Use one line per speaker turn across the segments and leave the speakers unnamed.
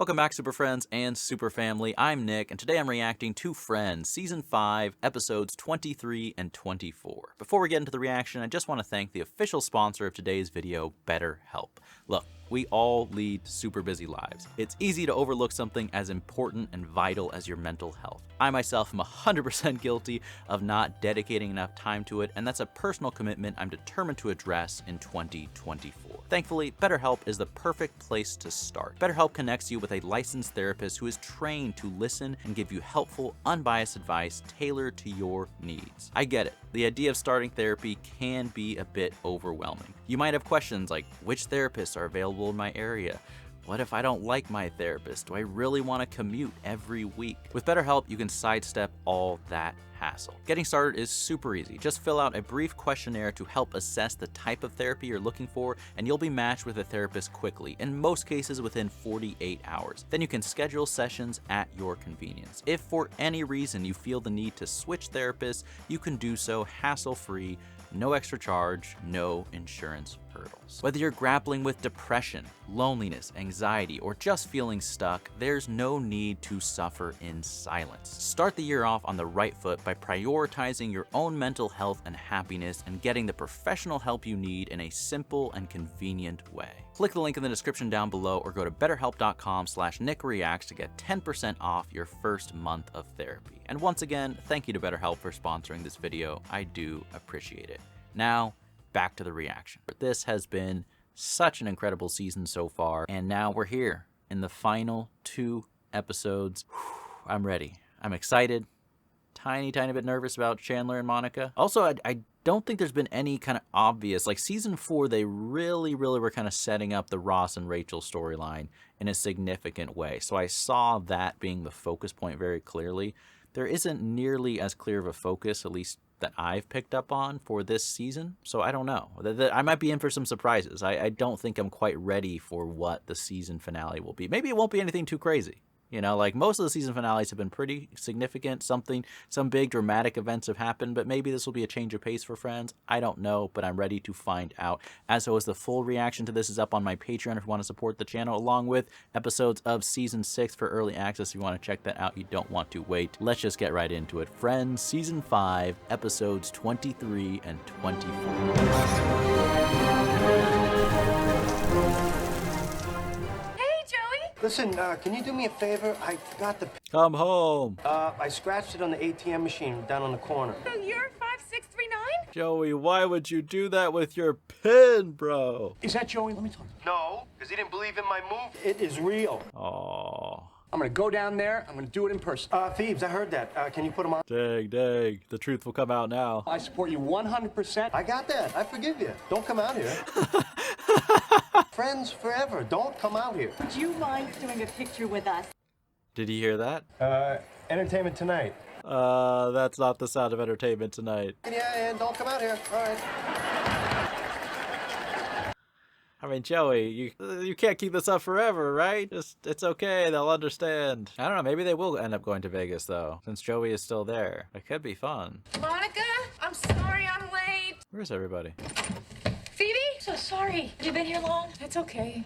Welcome back, Super Friends and Super Family. I'm Nick, and today I'm reacting to Friends, Season 5, Episodes 23 and 24. Before we get into the reaction, I just want to thank the official sponsor of today's video, BetterHelp. Look, we all lead super busy lives. It's easy to overlook something as important and vital as your mental health. I myself am 100% guilty of not dedicating enough time to it, and that's a personal commitment I'm determined to address in 2024. Thankfully, BetterHelp is the perfect place to start. BetterHelp connects you with a licensed therapist who is trained to listen and give you helpful, unbiased advice tailored to your needs. I get it. The idea of starting therapy can be a bit overwhelming. You might have questions like, which therapists are available in my area? What if I don't like my therapist? Do I really want to commute every week? With BetterHelp, you can sidestep all that hassle. Getting started is super easy. Just fill out a brief questionnaire to help assess the type of therapy you're looking for, and you'll be matched with a therapist quickly, in most cases within 48 hours. Then you can schedule sessions at your convenience. If for any reason you feel the need to switch therapists, you can do so hassle-free, no extra charge, no insurance hurdles. Whether you're grappling with depression, loneliness, anxiety, or just feeling stuck, there's no need to suffer in silence. Start the year off on the right foot by prioritizing your own mental health and happiness and getting the professional help you need in a simple and convenient way. Click the link in the description down below or go to betterhelp.com/nickreacts to get 10% off your first month of therapy. And once again, thank you to BetterHelp for sponsoring this video. I do appreciate it. Now, back to the reaction. This has been such an incredible season so far, and now we're here in the final 2 episodes. I'm ready. I'm excited. Tiny bit nervous about Chandler and Monica. Also, I don't think there's been any kind of obvious, like season 4, they really were kind of setting up the Ross and Rachel storyline in a significant way. So I saw that being the focus point very clearly. There isn't nearly as clear of a focus, at least that I've picked up on for this season. So I don't know. I might be in for some surprises. I don't think I'm quite ready for what the season finale will be. Maybe it won't be anything too crazy. You know, like most of the season finales have been pretty significant. Some big dramatic events have happened, but maybe this will be a change of pace for Friends. I don't know, but I'm ready to find out. As always, the full reaction to this is up on my Patreon if you want to support the channel, along with episodes of Season 6 for early access. If you want to check that out, you don't want to wait. Let's just get right into it. Friends, Season 5, Episodes 23 and 24.
Listen, can you do me a favor? I forgot the...
Come home.
I scratched it on the ATM machine down on the corner.
So you're 5639?
Joey, why would you do that with your pin, bro?
Is that Joey? Let me talk. No, because he didn't believe in my move. It is real.
Aww.
I'm gonna go down there. I'm gonna do it in person. Phoebes, I heard that. Can you put him on?
Dang. The truth will come out now.
I support you 100%. I got that. I forgive you. Don't come out here. Friends forever. Don't come out here.
Would you mind doing a picture with us?
Did you hear that?
Entertainment Tonight.
That's not the sound of Entertainment Tonight.
Yeah, and don't come out here. All right.
I mean, Joey, you can't keep this up forever, right? It's okay, they'll understand. I don't know, maybe they will end up going to Vegas, though, since Joey is still there. It could be fun.
Monica, I'm sorry I'm late.
Where's everybody?
Phoebe? So sorry. You been here long? It's okay.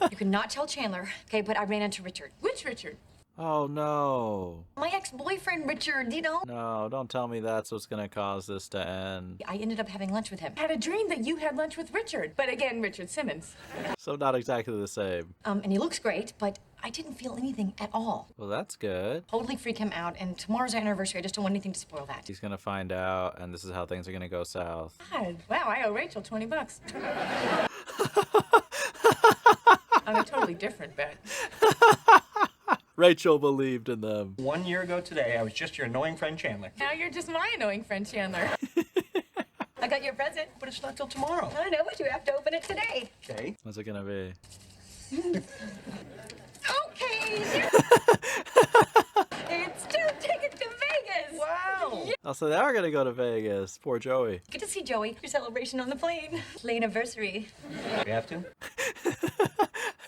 You cannot tell Chandler, okay, but I ran into Richard.
Which Richard?
Oh, no.
My ex-boyfriend, Richard, you know?
No, don't tell me that's what's gonna cause this to end.
I ended up having lunch with him.
I had a dream that you had lunch with Richard. But again, Richard Simmons.
So not exactly the same.
And he looks great, but I didn't feel anything at all.
Well, that's good.
Totally freak him out, and tomorrow's our anniversary. I just don't want anything to spoil that.
He's gonna find out, and this is how things are gonna go south.
God, wow, I owe Rachel $20. On a totally different bet.
Rachel believed in them.
1 year ago today, I was just your annoying friend Chandler.
Now you're just my annoying friend, Chandler.
I got your present.
But it's not till tomorrow.
I know, but you have to open it today.
Okay.
What's it gonna be?
Okay. It's 2 tickets to Vegas.
Wow.
Yeah.
Oh, so they are gonna go to Vegas. Poor Joey.
Good to see Joey. Your celebration on the plane. Late anniversary.
We have to?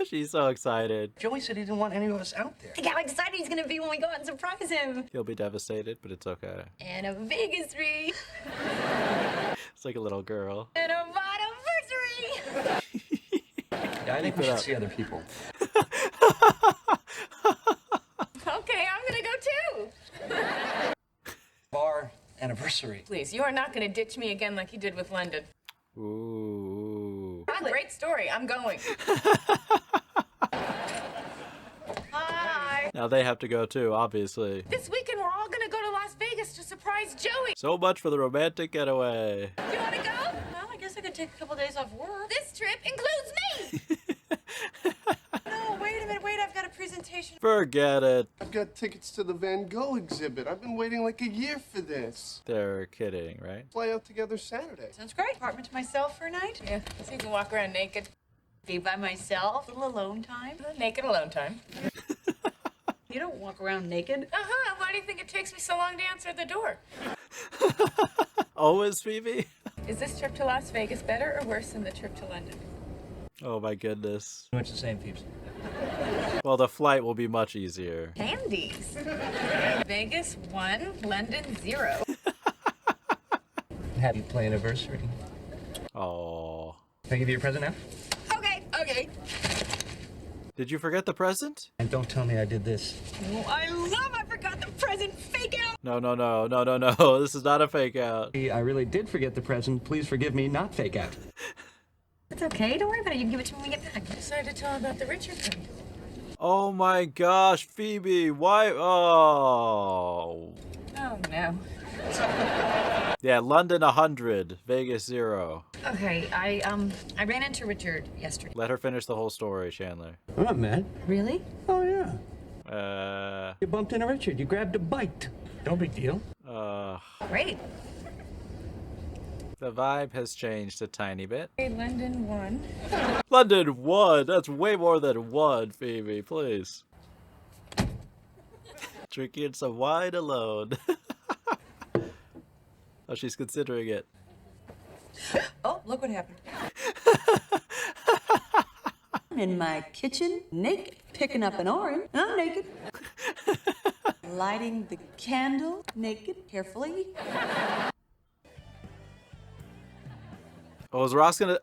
She's so excited.
Joey said he didn't want any of us out there.
Think how excited he's gonna be when we go out and surprise him.
He'll be devastated, but it's okay.
And a Vegas-ry.
It's like a little girl.
And a anniversary.
Yeah, I think we should see other people.
Okay, I'm gonna go too.
Our anniversary.
Please, you are not gonna ditch me again like you did with London.
Ooh.
Ah, great story. I'm going. Hi.
Now they have to go too, obviously.
This weekend we're all gonna go to Las Vegas to surprise Joey.
So much for the romantic getaway.
You wanna go?
Well, I guess I could take a couple days off work.
This trip includes me.
No, wait a minute, I've got a presentation.
Forget it.
I've got tickets to the Van Gogh exhibit. I've been waiting like a year for this.
They're kidding, right?
Fly out together Saturday.
Sounds great. Apartment to myself for a night.
Yeah, so you can walk around naked.
Be by myself. A little alone time.
Naked alone time.
You don't walk around naked.
Uh-huh. Why do you think it takes me so long to answer the door?
Always, Phoebe?
Is this trip to Las Vegas better or worse than the trip to London?
Oh my goodness.
It's the same, Phoebes.
Well, the flight will be much easier.
Candies. Vegas 1, London 0.
Happy play anniversary.
Oh.
Can I give you a present now?
Okay.
Did you forget the present?
And don't tell me I did this.
Oh, I forgot the present. Fake out.
No. This is not a fake out.
I really did forget the present. Please forgive me, not fake out.
It's okay. Don't worry about it. You can give it to me when we get back.
I decided to tell about the Richard thing.
Oh my gosh, Phoebe, why? Oh.
Oh, no.
Yeah, London 100, Vegas 0.
Okay, I ran into Richard yesterday.
Let her finish the whole story, Chandler.
I'm not mad.
Really?
Oh, yeah. You bumped into Richard. You grabbed a bite. No big deal.
Great.
The vibe has changed a tiny bit.
Okay, London 1.
London 1! That's way more than 1, Phoebe, please. Drinking some wine alone. Oh, she's considering it.
Oh, look what happened. I'm in my kitchen, naked, picking up an orange. I'm naked. Lighting the candle, naked, carefully.
Oh, is Ross gonna...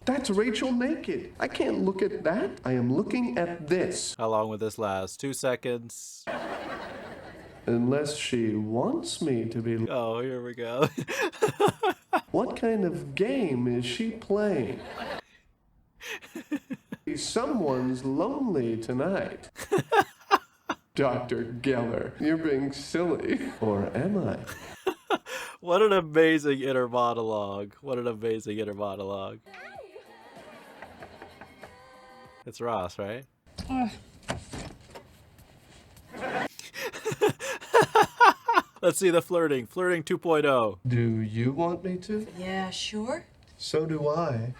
That's Rachel naked. I can't look at that. I am looking at this.
How long will this last? 2 seconds?
Unless she wants me to be.
Oh, here we go.
What kind of game is she playing? Someone's lonely tonight. Dr. Geller, you're being silly. Or am I?
What an amazing inner monologue. What an amazing inner monologue. It's Ross, right? Let's see the flirting. Flirting 2.0.
Do you want me to?
Yeah, sure.
So do I.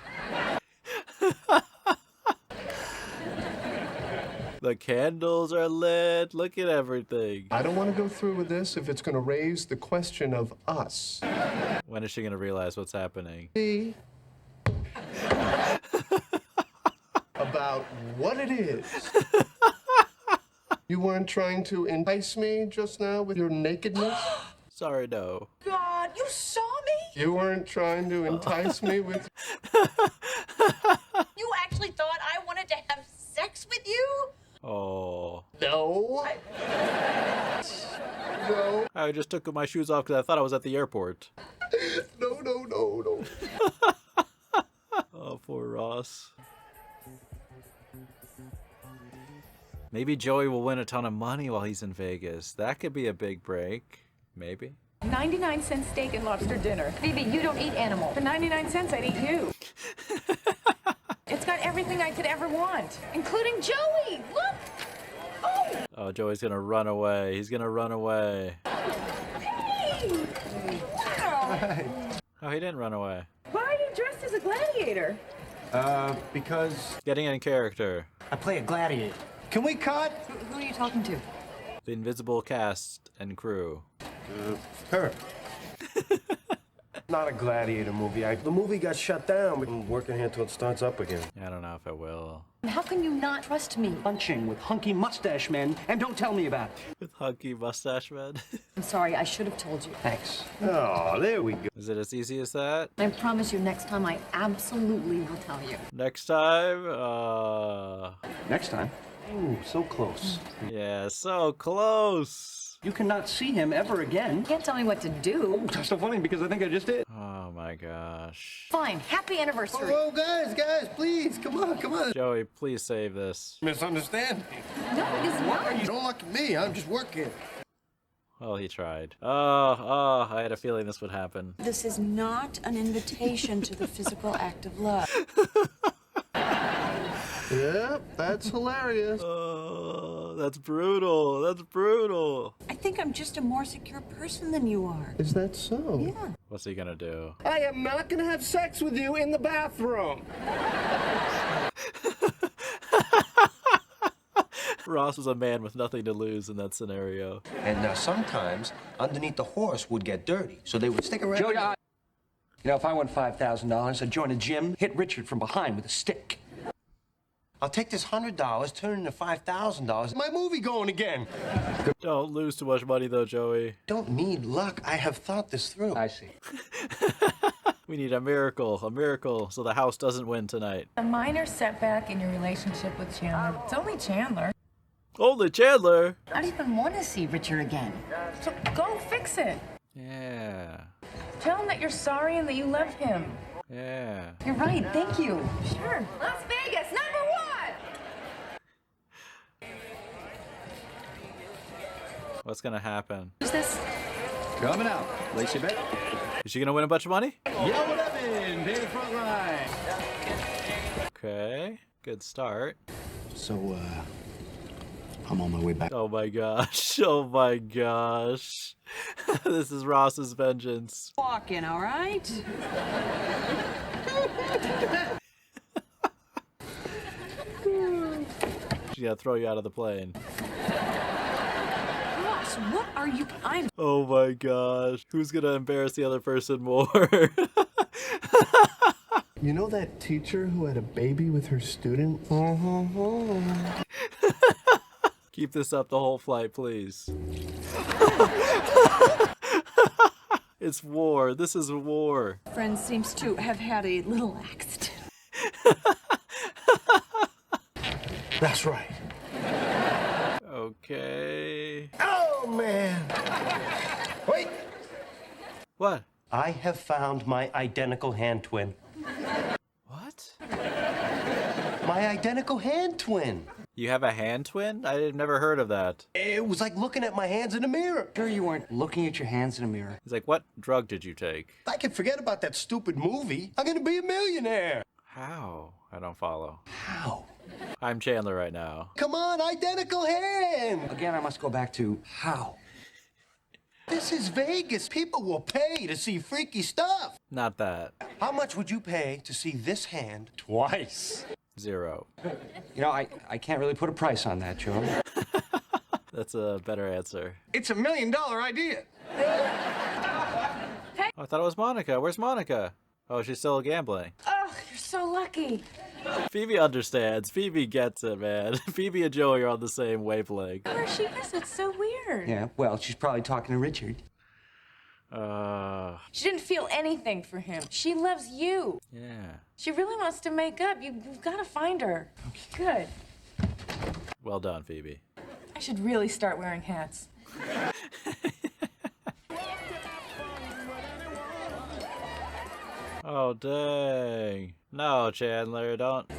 The candles are lit. Look at everything.
I don't want to go through with this if it's going to raise the question of us.
When is she going to realize what's happening?
About what it is. You weren't trying to entice me just now with your nakedness?
Sorry, no.
God, you saw me?
You weren't trying to entice me with...
You actually thought I wanted to have sex with you?
Oh.
No. No.
I just took my shoes off because I thought I was at the airport.
No.
Oh, poor Ross. Maybe Joey will win a ton of money while he's in Vegas. That could be a big break. Maybe.
99-cent steak and lobster dinner. Phoebe, you don't eat animal. For 99 cents, I'd eat you. It's got everything I could ever want, including Joey. Look! Oh!
Oh, Joey's gonna run away. He's gonna run away.
Hey! Wow!
Oh, he didn't run away.
Why are you dressed as a gladiator?
Because
Getting in character.
I play a gladiator. Can we cut?
Who are you talking to?
The invisible cast and crew.
Her.
Not a gladiator movie. The movie got shut down. I'm working here until it starts up again.
I don't know if I will.
How can you not trust me?
Lunching with hunky mustache men, and don't tell me about it.
With hunky mustache man.
I'm sorry, I should have told you.
Thanks.
Oh, there we go.
Is it as easy as that?
I promise you next time I absolutely will tell you.
Next time?
Next time. Ooh, so close.
Yeah, so close.
You cannot see him ever again.
You can't tell me what to do.
That's so funny because I think I just did.
Oh my gosh.
Fine, happy anniversary.
Oh, guys, please, come on.
Joey, please save this.
Misunderstand me.
No, it is not.
Don't look at me, I'm just working.
Well, he tried. Oh, I had a feeling this would happen.
This is not an invitation to the physical act of love.
Yep, that's hilarious.
Oh, that's brutal. That's brutal.
I think I'm just a more secure person than you are.
Is that so?
Yeah.
What's he gonna do?
I am not gonna have sex with you in the bathroom.
Ross was a man with nothing to lose in that scenario.
And sometimes underneath the horse would get dirty, so they would stick around.
Joey, you know, if I won $5,000, I'd join a gym, hit Richard from behind with a stick.
I'll take this $100, turn it into $5,000. My movie going again.
Don't lose too much money though, Joey.
Don't need luck. I have thought this through.
I see.
We need a miracle, so the house doesn't win tonight.
A minor setback in your relationship with Chandler. It's only Chandler.
Holy Chandler!
I don't even want to see Richard again. So go fix it.
Yeah.
Tell him that you're sorry and that you love him.
Yeah.
You're right, thank you. Sure. Las Vegas, #1!
What's gonna happen?
Who's this?
Coming out. Place your bet.
Is she gonna win a bunch of money?
Yell it up in, be the front line.
Okay. Good start.
So, I'm on my way back.
Oh my gosh. Oh my gosh. This is Ross's vengeance.
Walking, all right?
She's gonna throw you out of the plane.
Ross, what are you?
Oh my gosh. Who's gonna embarrass the other person more?
You know that teacher who had a baby with her student?
Keep this up the whole flight, please. It's war. This is war.
Friend seems to have had a little accident.
That's right.
Okay.
Oh, man. Wait.
What?
I have found my identical hand twin.
What?
My identical hand twin.
You have a hand twin? I've never heard of that.
It was like looking at my hands in the mirror.
Sure you weren't looking at your hands in a mirror.
He's like, what drug did you take?
I can forget about that stupid movie. I'm gonna be a millionaire.
How? I don't follow.
How?
I'm Chandler right now.
Come on, identical hand.
Again, I must go back to how.
This is Vegas. People will pay to see freaky stuff.
Not that.
How much would you pay to see this hand twice?
0.
You know, I can't really put a price on that, Joe.
That's a better answer.
It's $1 million idea.
Oh, I thought it was Monica. Where's Monica? Oh, she's still gambling.
Oh, you're so lucky.
Phoebe understands. Phoebe gets it, man. Phoebe and Joey are on the same wavelength.
Where she is, it's so weird.
Yeah, well, she's probably talking to Richard.
She didn't feel anything for him. She loves you.
Yeah.
She really wants to make up. You've got to find her. Good.
Well done, Phoebe.
I should really start wearing hats.
Oh, dang. No, Chandler, don't.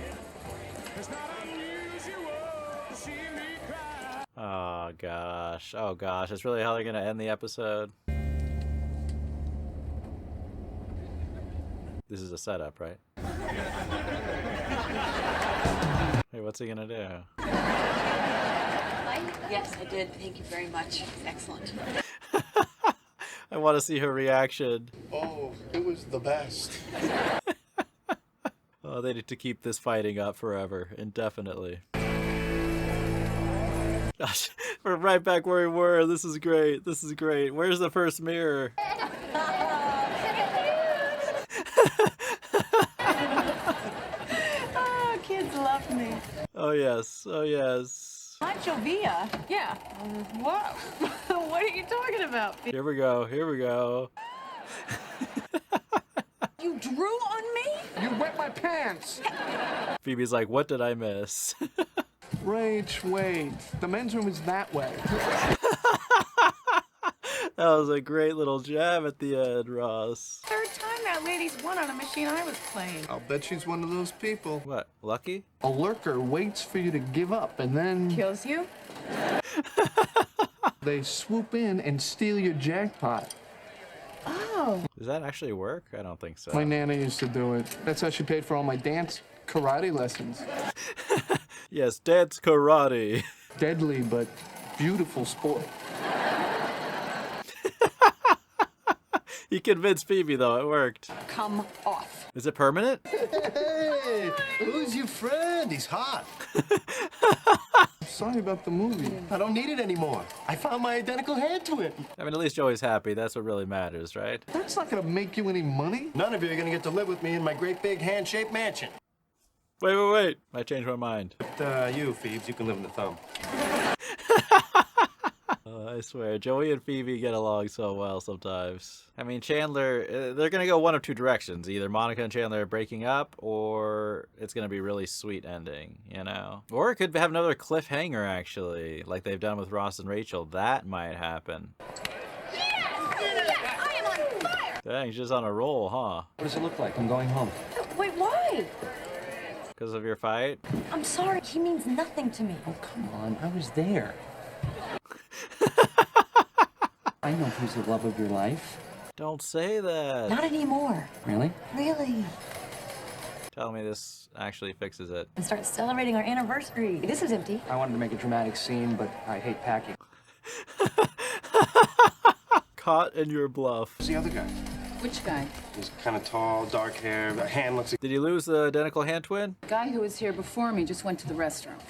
Oh, gosh. Oh, gosh. That's really how they're going to end the episode. This is a setup, right? Hey, what's he going to do?
Yes, I did. Thank you very much. Excellent.
I want to see her reaction.
Oh, it was the best.
Oh, they need to keep this fighting up forever, indefinitely. Gosh, we're right back where we were. This is great. This is great. Where's the first mirror? Oh yes, oh yes.
Anchovia? Yeah. What? What are you talking about?
Here we go, here we go.
You drew on me?
You wet my pants!
Phoebe's like, what did I miss?
Rach, wait. The men's room is that way.
That was a great little jab at the end, Ross.
Third time that lady's won on a machine I was playing.
I'll bet she's one of those people.
What, lucky?
A lurker waits for you to give up and then
Kills you?
they swoop in and steal your jackpot.
Oh.
Does that actually work? I don't think so.
My Nana used to do it. That's how she paid for all my dance karate lessons.
Yes, dance karate.
Deadly but beautiful sport.
He convinced Phoebe, though. It worked.
Come off.
Is it permanent?
Hey, who's your friend? He's hot.
Sorry about the movie.
I don't need it anymore. I found my identical hand twin.
I mean, at least Joey's happy. That's what really matters, right?
That's not gonna make you any money.
None of you are gonna get to live with me in my great big hand-shaped mansion.
Wait. I changed my mind.
But you, Phoebes, you can live in the thumb.
I swear, Joey and Phoebe get along so well sometimes. I mean, Chandler, they're gonna go one of two directions. Either Monica and Chandler are breaking up, or it's gonna be a really sweet ending, you know? Or it could have another cliffhanger, actually, like they've done with Ross and Rachel. That might happen.
I am on fire!
Dang, she's on a roll, huh?
What does it look like? I'm going home.
Wait, why?
Because of your fight?
I'm sorry. He means nothing to me.
Oh, come on. I was there. I know who's the love of your life.
Don't say that.
Not anymore.
Really?
Really.
Tell me this actually fixes it.
And start celebrating our anniversary. This is empty.
I wanted to make a dramatic scene, but I hate packing.
Caught in your bluff.
Who's the other guy?
Which guy?
He's kind of tall, dark hair, the hand looks like...
Did you lose the identical hand twin?
The guy who was here before me just went to the restroom.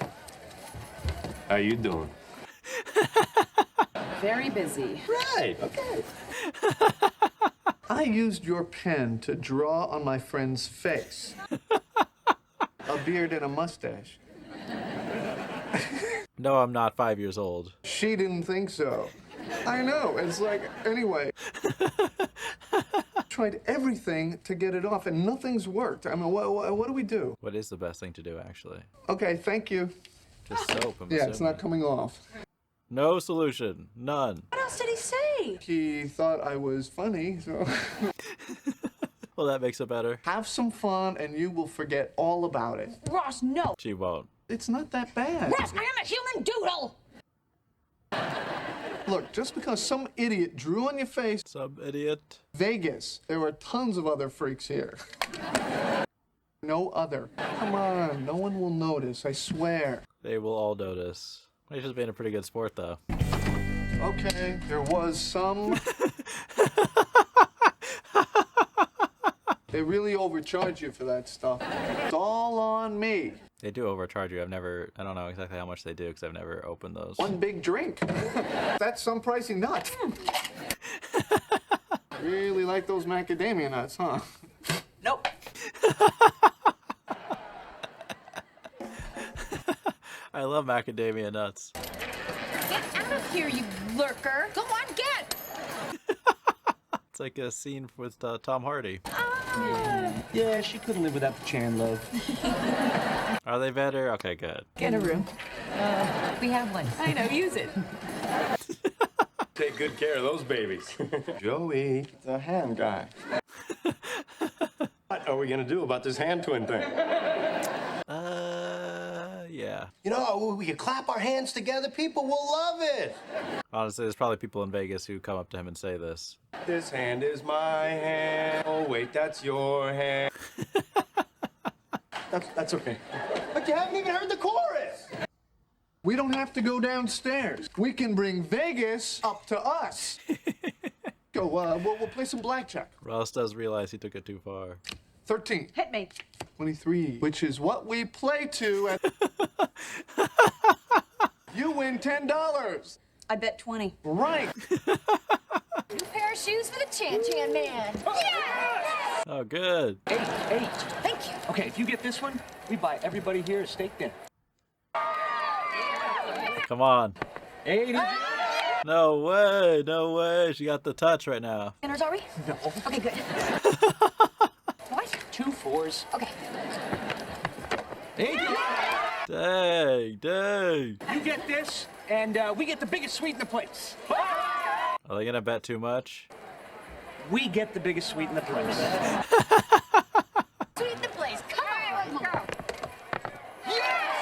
How you doing?
Very busy.
Right, okay.
I used your pen to draw on my friend's face. A beard and a mustache.
No, I'm not 5 years old.
She didn't think so. I know, it's like, anyway. Tried everything to get it off and nothing's worked. I mean, what do we do?
What is the best thing to do, actually?
Okay, thank you.
Just soap, I'm
Yeah, it's
assuming.
not coming off.
No solution. None.
What else did he say?
He thought I was funny, so...
Well, that makes it better.
Have some fun and you will forget all about it.
Ross, no.
She won't.
It's not that bad.
Ross, I am a human doodle.
Look, just because some idiot drew on your face,
Some idiot.
Vegas, there were tons of other freaks here. No other. Come on, no one will notice, I swear.
They will all notice. He's just being a pretty good sport, though.
Okay, there was some. They really overcharge you for that stuff. It's all on me.
They do overcharge you. I don't know exactly how much they do because I've never opened those.
One big drink. That's some pricey nut. Really like those macadamia nuts, huh?
Nope.
I love macadamia nuts.
Get out of here, you lurker. Go on, get.
It's like a scene with Tom Hardy.
Yeah, she couldn't live without the Chandler.
Are they better? Okay, good.
Get a room. We have one. I know, use it.
Take good care of those babies. Joey, the hand guy. What are we gonna do about this hand twin thing?
Yeah.
You know, we could clap our hands together. People will love it.
Honestly, there's probably people in Vegas who come up to him and say this.
This hand is my hand. Oh, wait, that's your hand. That's okay. But you haven't even heard the chorus.
We don't have to go downstairs. We can bring Vegas up to us. Go, we'll play some blackjack.
Ross does realize he took it too far.
13.
Hit me.
23, which is what we play to at... You win $10.
I bet 20.
Right.
New pair of shoes for the Chan Man. Yeah!
Oh, good.
8.
Thank you.
Okay, if you get this one, we buy everybody here a steak dinner.
Come on.
80.
No way, no way. She got the touch right now.
Dinners, are we?
No.
Okay, good. What?
2 4s.
Okay.
80.
Dang, dang.
You get this, and we get the biggest suite in the place.
Are they gonna bet too much?
We get the biggest suite in the place.
Sweet the place. Come on, let's go.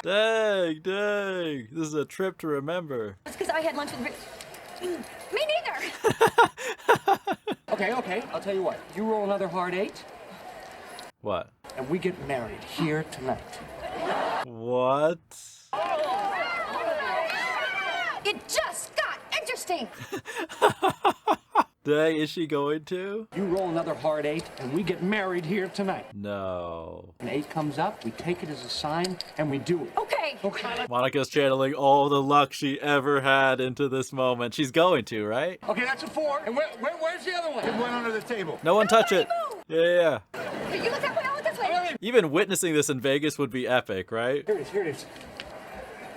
Dang, dang. This is a trip to remember.
It's because I had lunch with Me neither.
Okay. I'll tell you what. You roll another hard 8,
What?
and we get married here tonight.
What?
It just got interesting.
Dang, is she going to?
You roll another hard 8, and we get married here tonight.
No.
When 8 comes up, we take it as a sign, and we do it.
Okay.
Monica's channeling all the luck she ever had into this moment. She's going to, right?
Okay, that's a 4. And where's the other one? It went under the table.
No one touch it. Yeah.
You look that way, I'll look this way.
Even witnessing this in Vegas would be epic, right?
Here it is.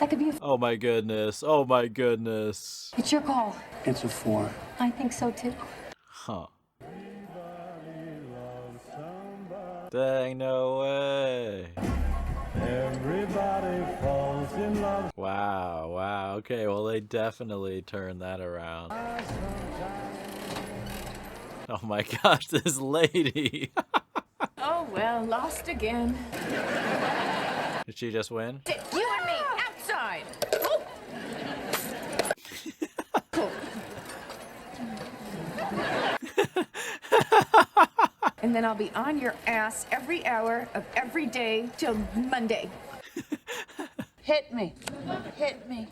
That could be
Oh my goodness. Oh my goodness.
It's your call.
It's a 4.
I think so too.
Huh. Dang, no way. Wow, wow. Okay, well, they definitely turned that around. Oh my gosh, this lady.
Oh well, lost again.
Did she just win?
You and me outside. And then I'll be on your ass every hour of every day till Monday.
Hit me. Hit me.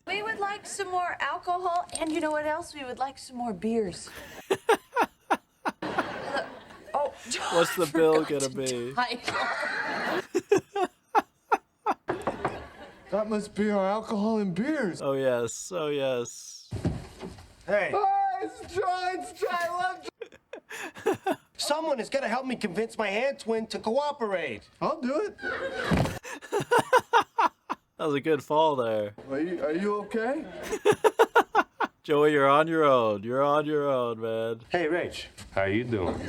We would like some more alcohol, and you know what else? We would like some more beers. Oh,
What's the bill gonna be?
That must be our alcohol and beers.
Oh yes, oh yes.
Hey,
It's try.
someone is gonna help me convince my hand twin to cooperate.
I'll do it.
That was a good fall there.
Are you okay?
Joey, you're on your own. You're on your own, man.
Hey, Rach. How you doing?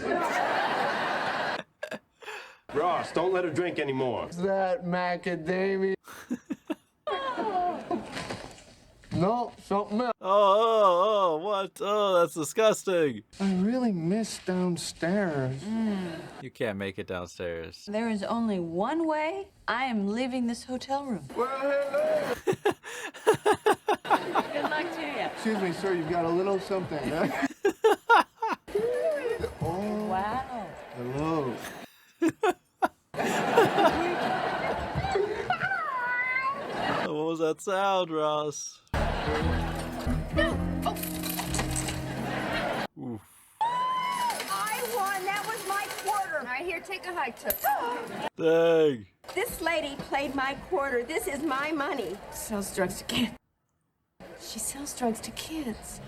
Ross, don't let her drink anymore.
That macadamia. No, something else.
Oh, what? Oh, that's disgusting.
I really miss downstairs.
You can't make it downstairs.
There is only one way. I am leaving this hotel room.
Well, hello.
Good luck to you.
Excuse me, sir, you've got a little something. Oh,
Wow.
hello.
What was that sound, Ross? Oof.
I won. That was my quarter. All right, here, take a hike, Toots.
Dang.
This lady played my quarter. This is my money.
Sells drugs to kids. She sells drugs to kids.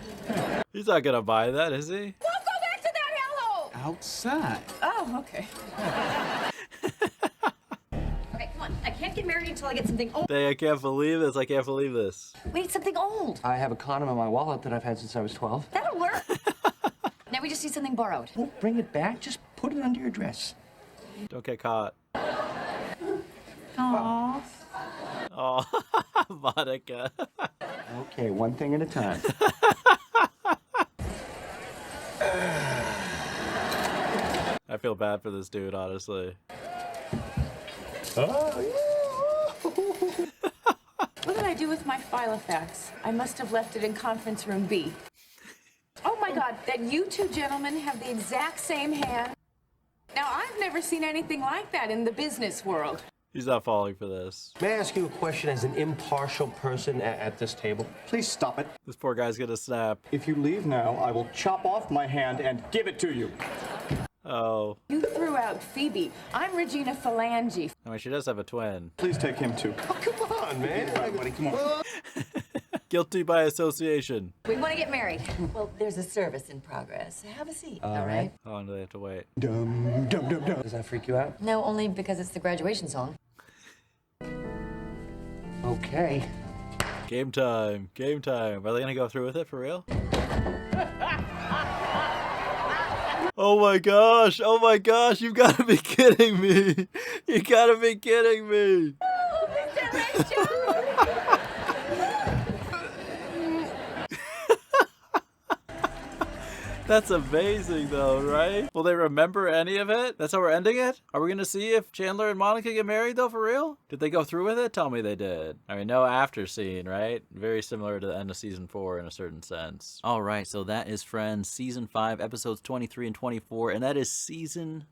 He's not gonna buy that, is he?
Don't go back to that hellhole.
Outside.
Oh, okay.
Okay, come on. I can't get married until I get something old.
Dang, I can't believe this. I can't believe this.
We need something old.
I have a condom in my wallet that I've had since I was 12.
That'll work. Now we just need something borrowed.
Don't bring it back. Just put it under your dress.
Don't get caught.
Aww.
Oh, Monica.
Okay, one thing at a time.
I feel bad for this dude, honestly.
What did I do with my Filofax? I must have left it in conference room B. Oh my God, that you two gentlemen have the exact same hand. Now, I've never seen anything like that in the business world.
He's not falling for this.
May I ask you a question as an impartial person at this table?
Please stop it.
This poor guy's gonna snap.
If you leave now, I will chop off my hand and give it to you.
Oh.
You threw out Phoebe. I'm Regina Phalange.
I mean, she does have a twin.
Please take him too.
Oh, come on, man.
Buddy, come on.
Guilty by association.
We want to get married. Well, there's a service in progress. Have a seat.
All right.
How long do they have to wait?
Dum, dum, dum, dum.
Does that freak you out?
No, only because it's the graduation song.
Okay.
Game time. Game time. Are they gonna go through with it for real? Oh my gosh. Oh my gosh. You've got to be kidding me. You got to be kidding me. That's amazing though, right? Will they remember any of it? That's how we're ending it? Are we gonna see if Chandler and Monica get married though, for real? Did they go through with it? Tell me they did. I mean, no after scene, right? Very similar to the end of season 4 in a certain sense. All right, so that is Friends season 5, episodes 23 and 24, and that is season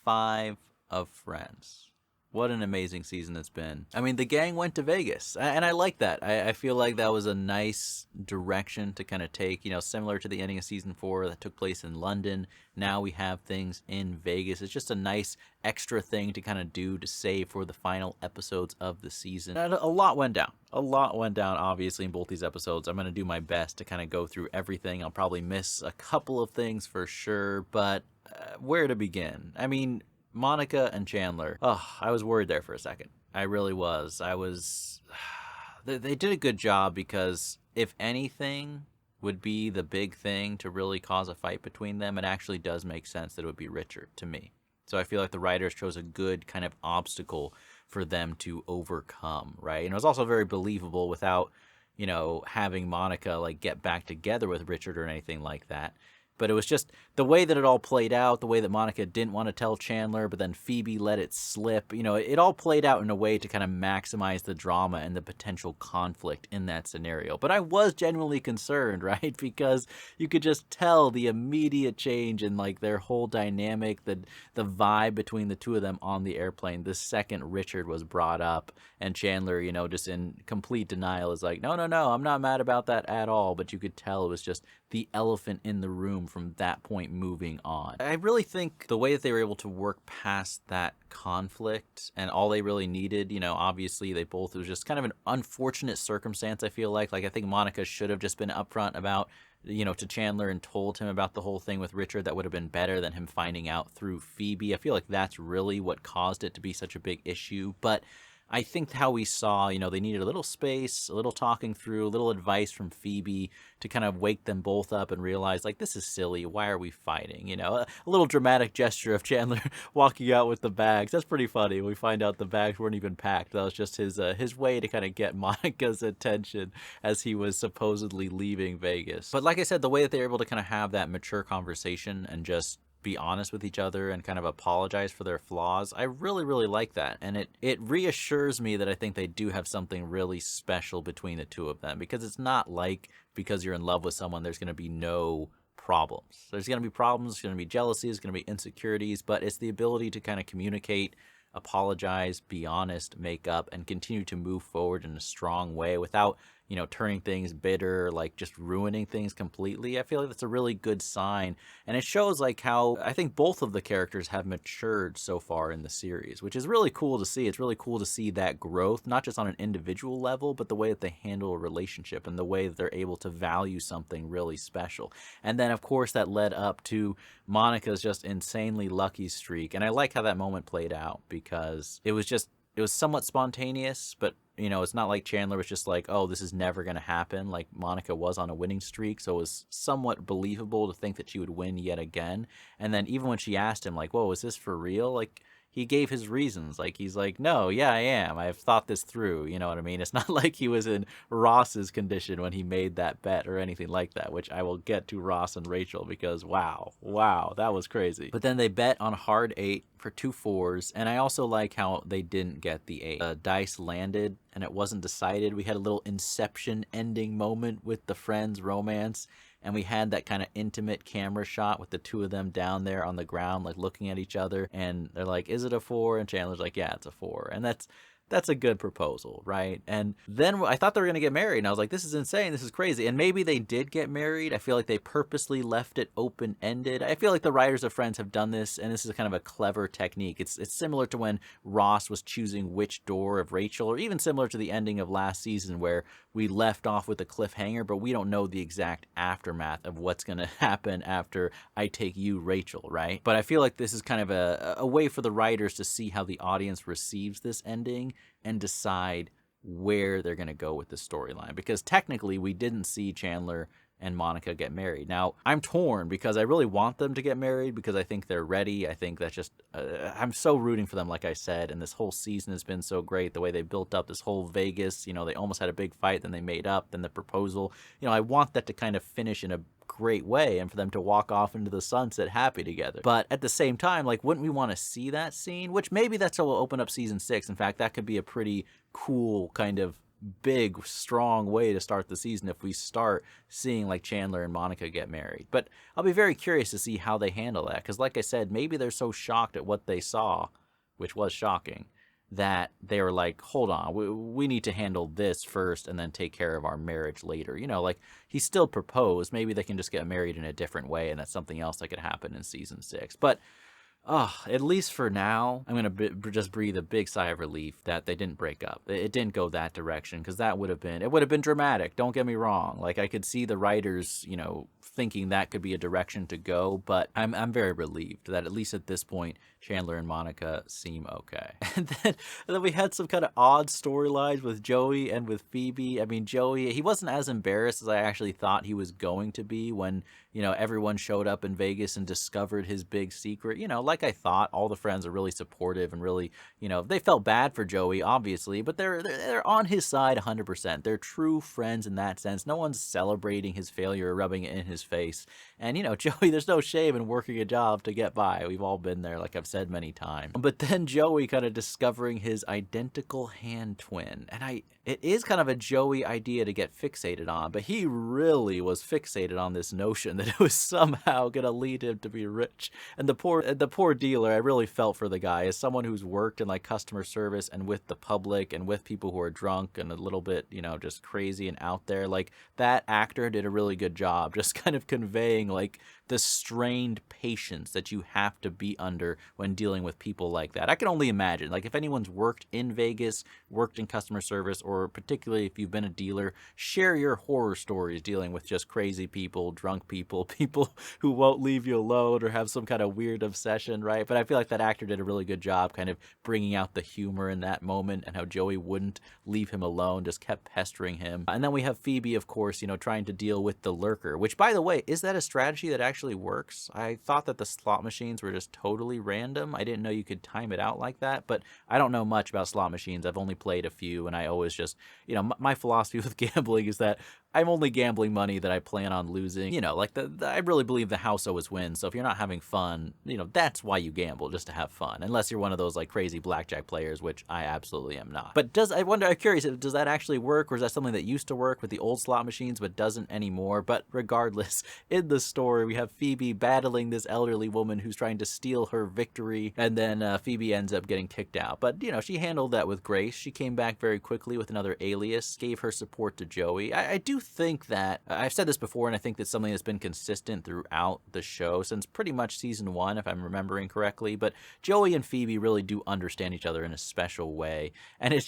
5 of Friends. What an amazing season it's been. I mean, the gang went to Vegas, and I like that. I feel like that was a nice direction to kind of take, you know, similar to the ending of season 4 that took place in London. Now we have things in Vegas. It's just a nice extra thing to kind of do to save for the final episodes of the season. And a lot went down. A lot went down, obviously, in both these episodes. I'm going to do my best to kind of go through everything. I'll probably miss a couple of things for sure, but where to begin? I mean, Monica and Chandler. Oh, I was worried there for a second. I really was. They did a good job because if anything would be the big thing to really cause a fight between them, it actually does make sense that it would be Richard to me. So I feel like the writers chose a good kind of obstacle for them to overcome, right? And it was also very believable without, you know, having Monica like get back together with Richard or anything like that. But it was just the way that it all played out, the way that Monica didn't want to tell Chandler, but then Phoebe let it slip. You know, it all played out in a way to kind of maximize the drama and the potential conflict in that scenario. But I was genuinely concerned, right? Because you could just tell the immediate change in like their whole dynamic, the vibe between the two of them on the airplane the second Richard was brought up. And Chandler, you know, just in complete denial is like, no, I'm not mad about that at all. But you could tell it was just the elephant in the room from that point moving on. I really think the way that they were able to work past that conflict and all they really needed, you know, obviously it was just kind of an unfortunate circumstance, I feel like. Like, I think Monica should have just been upfront about, you know, to Chandler and told him about the whole thing with Richard. That would have been better than him finding out through Phoebe. I feel like that's really what caused it to be such a big issue. But I think how we saw, you know, they needed a little space, a little talking through, a little advice from Phoebe to kind of wake them both up and realize, like, this is silly. Why are we fighting? You know, a little dramatic gesture of Chandler walking out with the bags. That's pretty funny. We find out the bags weren't even packed. That was just his way to kind of get Monica's attention as he was supposedly leaving Vegas. But like I said, the way that they were able to kind of have that mature conversation and just be honest with each other and kind of apologize for their flaws, I really, really like that. And it reassures me that I think they do have something really special between the two of them, because it's not like because you're in love with someone there's going to be no problems. There's going to be problems, there's going to be jealousy, there's going to be insecurities, but it's the ability to kind of communicate, apologize, be honest, make up, and continue to move forward in a strong way without, you know, turning things bitter, like just ruining things completely. I feel like that's a really good sign. And it shows like how I think both of the characters have matured so far in the series, which is really cool to see. It's really cool to see that growth, not just on an individual level, but the way that they handle a relationship and the way that they're able to value something really special. And then, of course, that led up to Monica's just insanely lucky streak. And I like how that moment played out because it was somewhat spontaneous, but, you know, it's not like Chandler was just like, oh, this is never going to happen. Like, Monica was on a winning streak, so it was somewhat believable to think that she would win yet again. And then even when she asked him, like, whoa, is this for real? Like, he gave his reasons. Like, he's like, no, yeah, I am. I've thought this through. You know what I mean? It's not like he was in Ross's condition when he made that bet or anything like that, which I will get to Ross and Rachel because, wow, that was crazy. But then they bet on hard 8 for 2 4s, and I also like how they didn't get the 8. Dice landed, and it wasn't decided. We had a little Inception ending moment with the friends' romance, and we had that kind of intimate camera shot with the two of them down there on the ground, like looking at each other, and they're like, is it a 4? And Chandler's like, yeah, it's a 4. And that's a good proposal, right? And then I thought they were going to get married, and I was like, this is insane, this is crazy. And maybe they did get married. I feel like they purposely left it open-ended. I feel like the writers of Friends have done this, and this is kind of a clever technique. It's similar to when Ross was choosing which door of Rachel, or even similar to the ending of last season where we left off with a cliffhanger, but we don't know the exact aftermath of what's going to happen after I take you, Rachel, right? But I feel like this is kind of a way for the writers to see how the audience receives this ending and decide where they're going to go with the storyline, because technically we didn't see Chandler and Monica get married. Now, I'm torn because I really want them to get married because I think they're ready. I think that's just, I'm so rooting for them, like I said, and this whole season has been so great. The way they built up this whole Vegas, you know, they almost had a big fight, then they made up, then the proposal. You know, I want that to kind of finish in a great way and for them to walk off into the sunset happy together. But at the same time, like, wouldn't we want to see that scene? Which maybe that's how we'll open up season 6. In fact, that could be a pretty cool kind of big, strong way to start the season if we start seeing like Chandler and Monica get married. But I'll be very curious to see how they handle that, because like I said, maybe they're so shocked at what they saw, which was shocking, that they were like, hold on, we need to handle this first and then take care of our marriage later. You know, like, he still proposed. Maybe they can just get married in a different way, and that's something else that could happen in season 6. But at least for now, I'm going to just breathe a big sigh of relief that they didn't break up. It didn't go that direction, because that would have been dramatic. Don't get me wrong. Like, I could see the writers, you know, thinking that could be a direction to go, but I'm very relieved that at least at this point, Chandler and Monica seem okay. And then we had some kind of odd storylines with Joey and with Phoebe. I mean, Joey, he wasn't as embarrassed as I actually thought he was going to be when, you know, everyone showed up in Vegas and discovered his big secret. You know, like I thought, all the friends are really supportive and really, you know, they felt bad for Joey, obviously, but they're on his side 100%. They're true friends in that sense. No one's celebrating his failure or rubbing it in his face. And, you know, Joey, there's no shame in working a job to get by. We've all been there, like I've said many times. But then Joey kind of discovering his identical hand twin. And it is kind of a Joey idea to get fixated on, but he really was fixated on this notion that it was somehow going to lead him to be rich. And the poor dealer, I really felt for the guy. As someone who's worked in like customer service and with the public and with people who are drunk and a little bit, you know, just crazy and out there, like, that actor did a really good job just kind of conveying like the strained patience that you have to be under when dealing with people like that. I can only imagine, like, if anyone's worked in Vegas, worked in customer service, or particularly if you've been a dealer, share your horror stories dealing with just crazy people, drunk people, people who won't leave you alone or have some kind of weird obsession, right? But I feel like that actor did a really good job kind of bringing out the humor in that moment, and how Joey wouldn't leave him alone, just kept pestering him. And then we have Phoebe, of course, you know, trying to deal with the lurker, which, by the way, is that a strategy that actually works? I thought that the slot machines were just totally random. I didn't know you could time it out like that, but I don't know much about slot machines. I've only played a few, and I always just, you know, my philosophy with gambling is that I'm only gambling money that I plan on losing. You know, like, I really believe the house always wins. So if you're not having fun, you know, that's why you gamble, just to have fun. Unless you're one of those like crazy blackjack players, which I absolutely am not. But I'm curious, does that actually work, or is that something that used to work with the old slot machines but doesn't anymore? But regardless, in the story, we have Phoebe battling this elderly woman who's trying to steal her victory, and then Phoebe ends up getting kicked out. But, you know, she handled that with grace. She came back very quickly with another alias, gave her support to Joey. I do think that, I've said this before, and I think that's something that's been consistent throughout the show since pretty much season 1, if I'm remembering correctly, but Joey and Phoebe really do understand each other in a special way. And it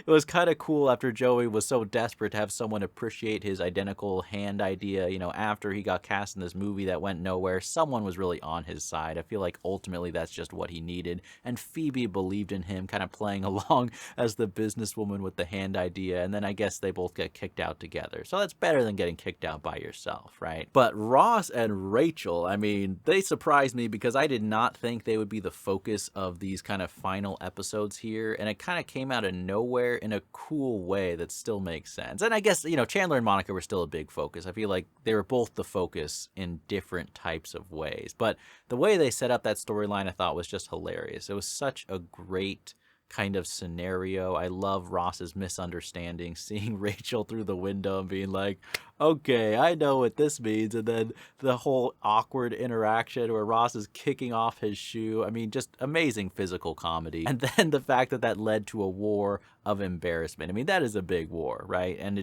was kind of cool after Joey was so desperate to have someone appreciate his identical hand idea, you know, after he got cast in this movie that went nowhere, someone was really on his side. I feel like ultimately that's just what he needed, and Phoebe believed in him, kind of playing along as the businesswoman with the hand idea, and then I guess they both get kicked out together. So that's better than getting kicked out by yourself, right? But Ross and Rachel, I mean, they surprised me because I did not think they would be the focus of these kind of final episodes here, and it kind of came out of nowhere in a cool way that still makes sense. And I guess, you know, Chandler and Monica were still a big focus. I feel like they were both the focus in different types of ways, but the way they set up that storyline I thought was just hilarious. It was such a great kind of scenario. I love Ross's misunderstanding, seeing Rachel through the window and being like, okay, I know what this means. And then the whole awkward interaction where Ross is kicking off his shoe. I mean, just amazing physical comedy. And then the fact that that led to a war of embarrassment. I mean, that is a big war, right? And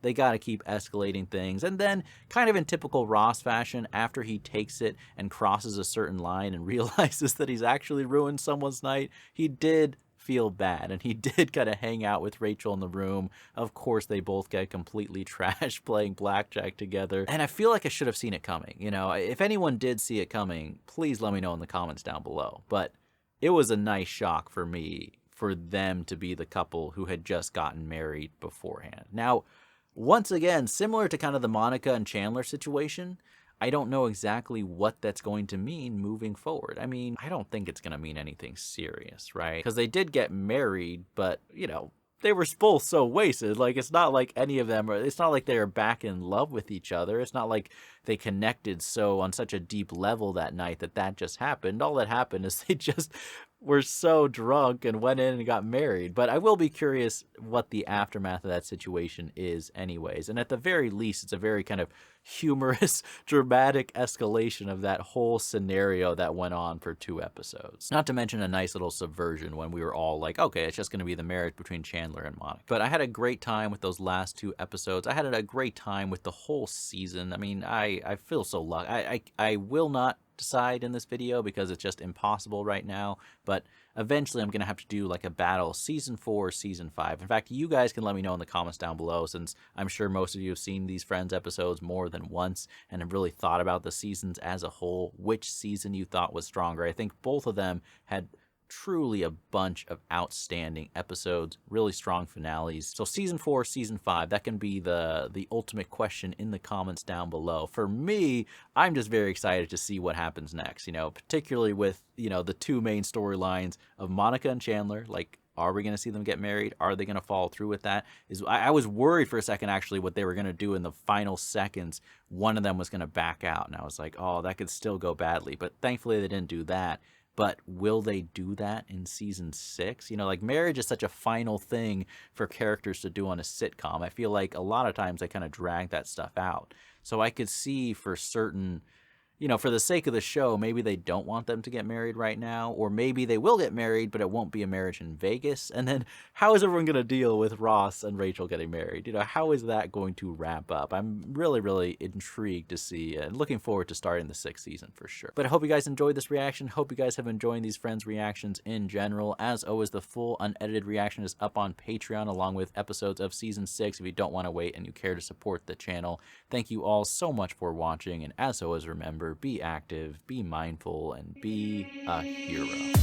they got to keep escalating things. And then, kind of in typical Ross fashion, after he takes it and crosses a certain line and realizes that he's actually ruined someone's night, he did feel bad, and he did kind of hang out with Rachel in the room. Of course, they both get completely trashed playing blackjack together, and I feel like I should have seen it coming. You know, if anyone did see it coming, please let me know in the comments down below. But it was a nice shock for me for them to be the couple who had just gotten married beforehand. Now, once again, similar to kind of the Monica and Chandler situation, I don't know exactly what that's going to mean moving forward. I mean, I don't think it's going to mean anything serious, right? Because they did get married, but, you know, they were both so wasted. Like, it's not like any of them, it's not like they were back in love with each other. It's not like they connected so on such a deep level that night that just happened. All that happened is they just were so drunk and went in and got married. But I will be curious what the aftermath of that situation is anyways. And at the very least, it's a very kind of humorous, dramatic escalation of that whole scenario that went on for 2 episodes. Not to mention a nice little subversion when we were all like, okay, it's just going to be the marriage between Chandler and Monica. But I had a great time with those last 2 episodes. I had a great time with the whole season. I mean, I feel so lucky. I will not decide in this video because it's just impossible right now, but eventually I'm gonna have to do like a battle season 4, season 5. In fact, you guys can let me know in the comments down below, since I'm sure most of you have seen these Friends episodes more than once and have really thought about the seasons as a whole, which season you thought was stronger. I think both of them had truly a bunch of outstanding episodes, really strong finales. So season 4, season 5, that can be the ultimate question in the comments down below. For me, I'm just very excited to see what happens next, you know, particularly with, you know, the 2 main storylines of Monica and Chandler. Like, are we going to see them get married? Are they going to follow through with that? I was worried for a second, actually, what they were going to do in the final seconds. One of them was going to back out, and I was like, oh, that could still go badly. But thankfully, they didn't do that. But will they do that in season 6? You know, like, marriage is such a final thing for characters to do on a sitcom. I feel like a lot of times they kind of drag that stuff out. So I could see for certain, you know, for the sake of the show, maybe they don't want them to get married right now, or maybe they will get married, but it won't be a marriage in Vegas. And then how is everyone going to deal with Ross and Rachel getting married? You know, how is that going to wrap up? I'm really, really intrigued to see and looking forward to starting the 6th season for sure. But I hope you guys enjoyed this reaction. Hope you guys have enjoyed these Friends reactions in general. As always, the full unedited reaction is up on Patreon along with episodes of season 6 if you don't want to wait and you care to support the channel. Thank you all so much for watching, and as always, remember, be active, be mindful, and be a hero.